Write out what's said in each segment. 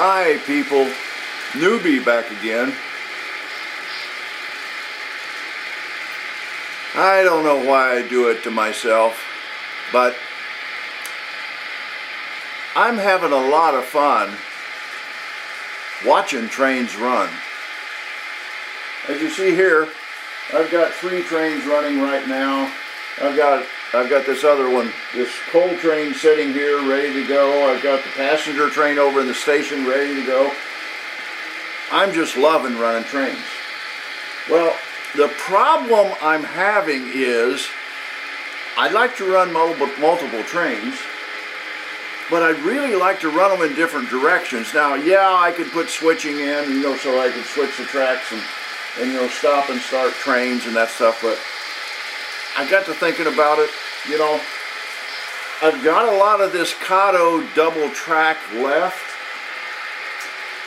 Hi people, Newbie back again. I don't know why I do it to myself, but I'm having a lot of fun watching trains run. As you see here, I've got 3 trains running right now. I've got this other one, this coal train sitting here ready to go. I've got the passenger train over in the station ready to go. I'm just loving running trains. Well, the problem I'm having is I'd like to run multiple trains, but I'd really like to run them in different directions. Now, yeah, I could put switching in, so I could switch the tracks and stop and start trains and that stuff, but I got to thinking about it. I've got a lot of this Kato double track left.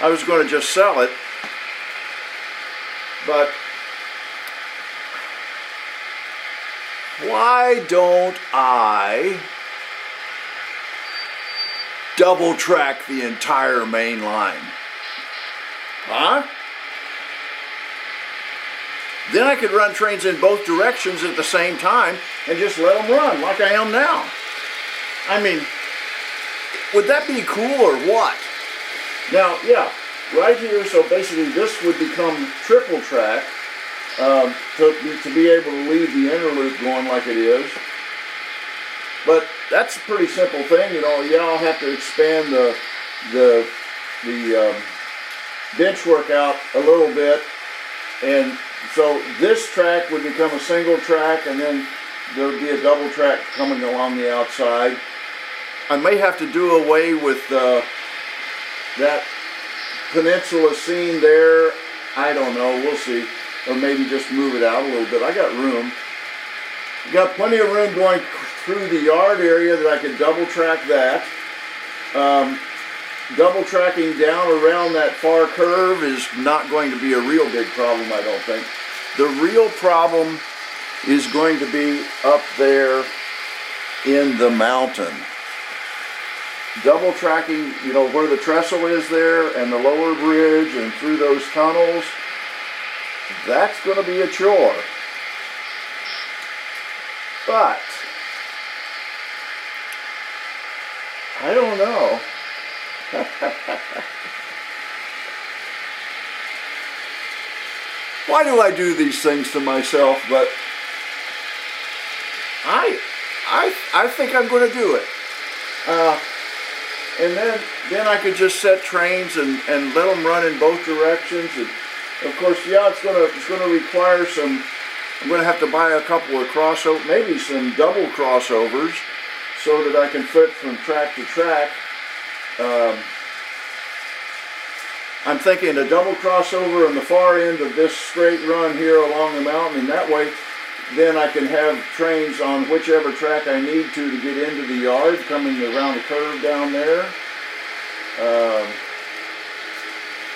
I was going to just sell it, but why don't I double track the entire main line? Huh? Then I could run trains in both directions at the same time and just let them run like I am now. I mean, would that be cool or what? Now, yeah, right here, so basically this would become triple track to be able to leave the inner loop going like it is. But that's a pretty simple thing, Yeah, I'll have to expand the bench work out a little bit, and so this track would become a single track, and then there would be a double track coming along the outside. I may have to do away with that peninsula scene there. I don't know, we'll see. Or maybe just move it out a little bit. I got room. Got plenty of room going through the yard area that I could double track that. Double tracking down around that far curve is not going to be a real big problem, I don't think. The real problem is going to be up there in the mountain. Double tracking, where the trestle is there and the lower bridge and through those tunnels, that's going to be a chore. But I don't know. Why do I do these things to myself? But I think I'm going to do it. And then I could just set trains and let them run in both directions. And of course, yeah, it's going to require some. I'm going to have to buy a couple of crossover, maybe some double crossovers, so that I can flip from track to track. I'm thinking a double crossover on the far end of this straight run here along the mountain, and that way then I can have trains on whichever track I need to get into the yard, coming around the curve down there.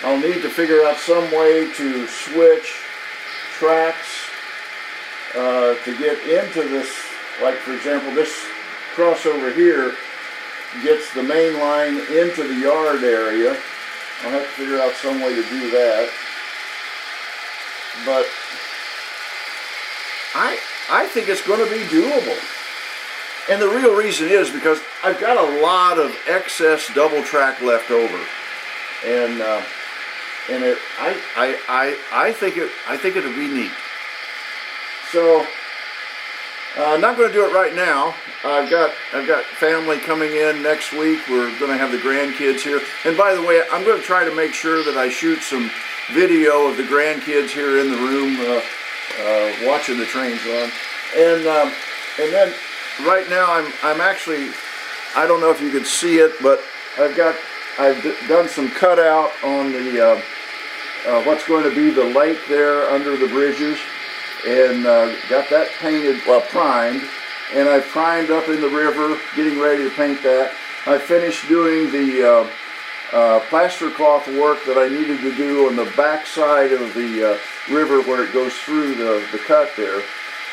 I'll need to figure out some way to switch tracks to get into this, like for example, this crossover here gets the main line into the yard area. I'll have to figure out some way to do that. But I think it's going to be doable. And the real reason is because I've got a lot of excess double track left over. And I think it'll be neat. So I'm not going to do it right now. I've got family coming in next week. We're going to have the grandkids here. And by the way, I'm going to try to make sure that I shoot some video of the grandkids here in the room watching the trains run. And then right now I'm actually, I don't know if you could see it, but I've done some cutout on the what's going to be the lake there under the bridges. And got that painted, primed, and I primed up in the river, getting ready to paint that. I finished doing the plaster cloth work that I needed to do on the back side of the river where it goes through the cut there.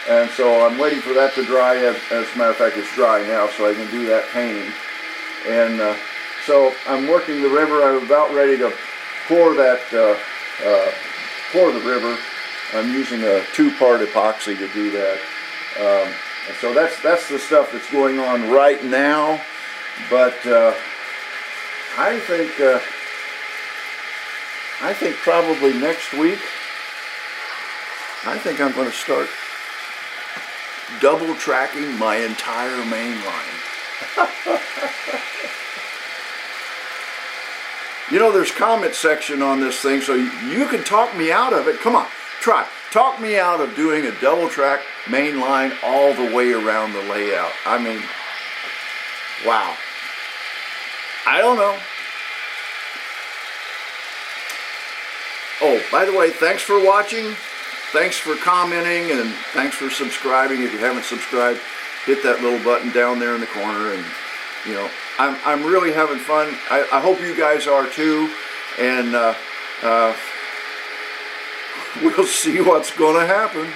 And so I'm waiting for that to dry. As a matter of fact, it's dry now, so I can do that painting. And So I'm working the river. I'm about ready to pour that, pour the river. I'm using a 2-part epoxy to do that. And so that's the stuff that's going on right now. But I think probably next week, I think I'm going to start double tracking my entire main line. You know, there's comment section on this thing, so you can talk me out of it. Come on, try. Talk me out of doing a double track main line all the way around the layout. I mean, wow. I don't know. Oh, by the way, thanks for watching. Thanks for commenting, and thanks for subscribing. If you haven't subscribed, hit that little button down there in the corner. And you know, I'm really having fun. I hope you guys are too. And we'll see what's going to happen.